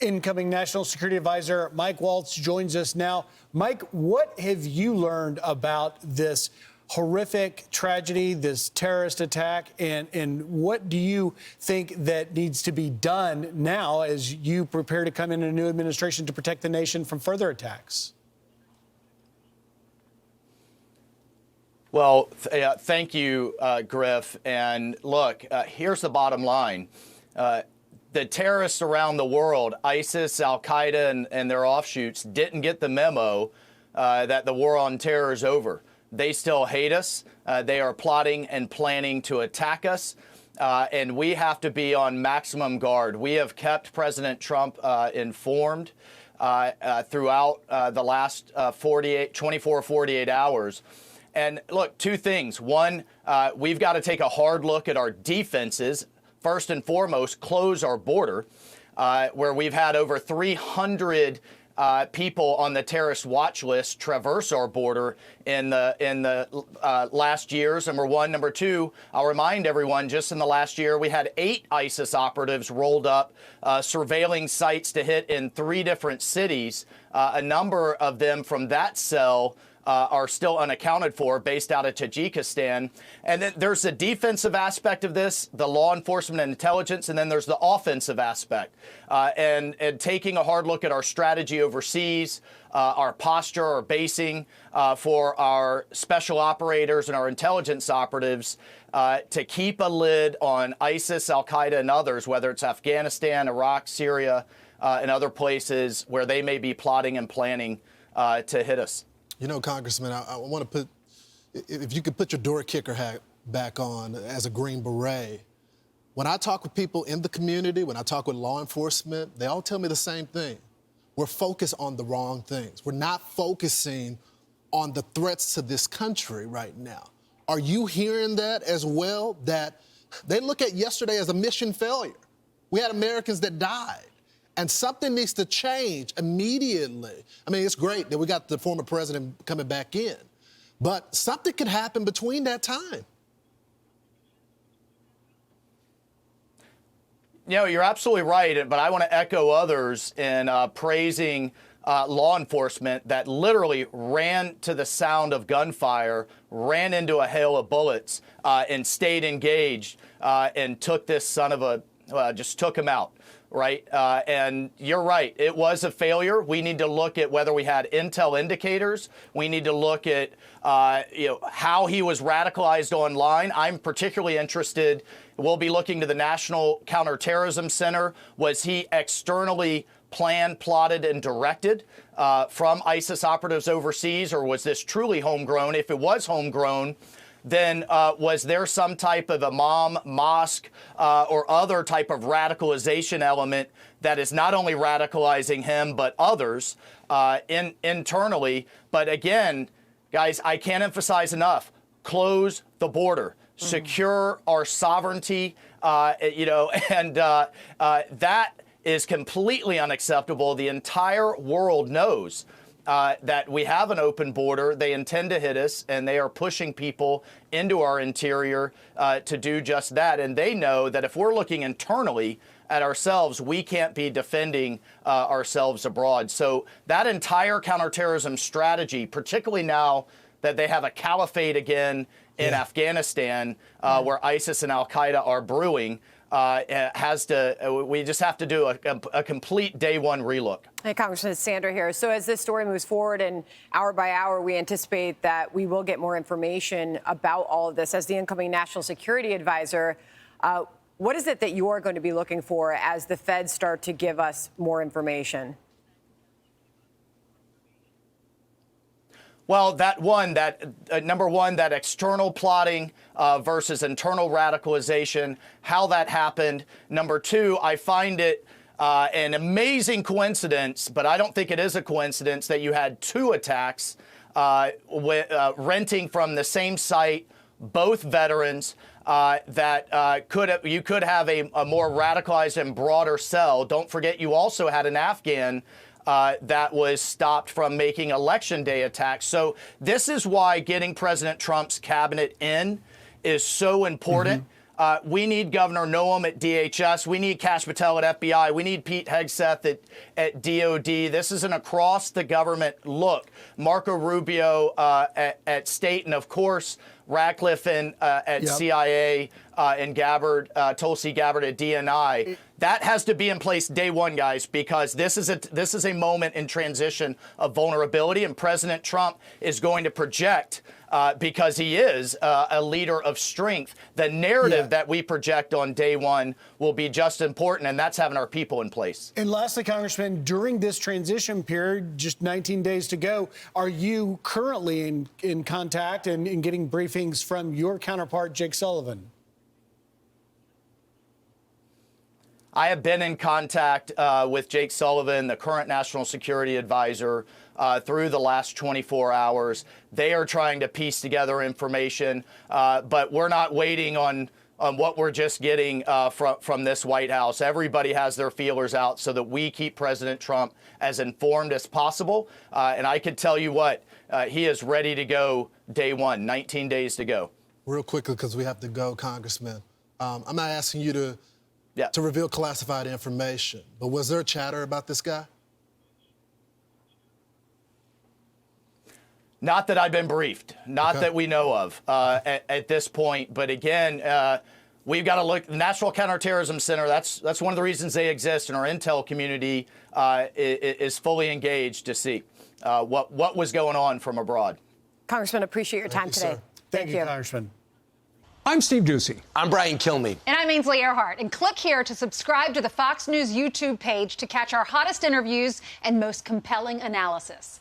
Incoming National Security Advisor Mike Waltz joins us now. Mike, what have you learned about this horrific tragedy, this terrorist attack, and what do you think that needs to be done now as you prepare to come in a new administration to protect the nation from further attacks? Well, thank you, Griff. And look, here's the bottom line. The terrorists around the world, ISIS, Al-Qaeda, and their offshoots, didn't get the memo that the war on terror is over. They still hate us. They are plotting and planning to attack us. And we have to be on maximum guard. We have kept President Trump informed throughout the last 24, 48 hours. And look, two things. One, we've got to take a hard look at our defenses. First and foremost, close our border, where we've had over 300 people on the terrorist watch list traverse our border in the last years, number one. Number two, I'll remind everyone, just in the last year, we had 8 ISIS operatives rolled up, surveilling sites to hit in 3 different cities. A number of them from that cell are still unaccounted for, based out of Tajikistan. And then there's the defensive aspect of this, the law enforcement and intelligence, and then there's the offensive aspect. And taking a hard look at our strategy overseas, our posture, our basing for our special operators and our intelligence operatives to keep a lid on ISIS, Al-Qaeda, and others, whether it's Afghanistan, Iraq, Syria, and other places where they may be plotting and planning to hit us. You know, Congressman, I want to put, if you could put your door kicker hat back on as a Green Beret. When I talk with people in the community, when I talk with law enforcement, they all tell me the same thing. We're focused on the wrong things. We're not focusing on the threats to this country right now. Are you hearing that as well? That they look at yesterday as a mission failure. We had Americans that died. And something needs to change immediately. I mean, it's great that we got the former president coming back in, but something could happen between that time. You know, you're absolutely right, but I want to echo others in praising law enforcement that literally ran to the sound of gunfire, ran into a hail of bullets, and stayed engaged and took this son of a, just took him out. Right. And you're right. It was a failure. We need to look at whether we had intel indicators. We need to look at, how he was radicalized online. I'm particularly interested. We'll be looking to the National Counterterrorism Center. Was he externally planned, plotted, and directed from ISIS operatives overseas, or was this truly homegrown? If it was homegrown, then was there some type of imam, mosque, or other type of radicalization element that is not only radicalizing him, but others internally? But again, guys, I can't emphasize enough, close the border, secure our sovereignty, and that is completely unacceptable. The entire world knows that we have an open border. They intend to hit us, and they are pushing people into our interior to do just that. And they know that if we're looking internally at ourselves, we can't be defending ourselves abroad. So that entire counterterrorism strategy, particularly now that they have a caliphate again in Afghanistan, where ISIS and Al-Qaeda are brewing, we just have to do a complete day one relook. Hey, Congressman Sandra here. So as this story moves forward and hour by hour, we anticipate that we will get more information about all of this. As the incoming National Security Advisor, what is it that you're going to be looking for as the feds start to give us more information? Well, number one, that external plotting versus internal radicalization, how that happened. Number two, I find it an amazing coincidence, but I don't think it is a coincidence, that you had 2 attacks renting from the same site, both veterans, that you could have a more radicalized and broader cell. Don't forget, you also had an Afghan that was stopped from making election day attacks. So this is why getting President Trump's cabinet in is so important. We need Governor Noem at DHS. We need Kash Patel at FBI. We need Pete Hegseth at DOD. This is an across-the-government look. Marco Rubio at State, and, of course, Ratcliffe at CIA and Gabbard, Tulsi Gabbard at DNI. That has to be in place day one, guys, because this is a moment in transition of vulnerability, and President Trump is going to project, because he is a leader of strength, the narrative that we project on day one will be just important, and that's having our people in place. And lastly, Congressman, during this transition period, just 19 days to go, are you currently in contact and getting briefings from your counterpart, Jake Sullivan? I have been in contact with Jake Sullivan, the current national security advisor, through the last 24 hours. They are trying to piece together information, but we're not waiting on what we're just getting from this White House. Everybody has their feelers out so that we keep President Trump as informed as possible. And I can tell you what, he is ready to go day one, 19 days to go. Real quickly, because we have to go, Congressman. I'm not asking you to reveal classified information, but was there chatter about this guy? Not that I've been briefed, not that we know of at this point. But again, we've got to look. The National Counterterrorism Center, that's one of the reasons they exist, and our intel community is fully engaged to see what was going on from abroad. Congressman, appreciate your time today. Sir. Thank you, Congressman. I'm Steve Ducey. I'm Brian Kilmeade. And I'm Ainsley Earhart. And click here to subscribe to the Fox News YouTube page to catch our hottest interviews and most compelling analysis.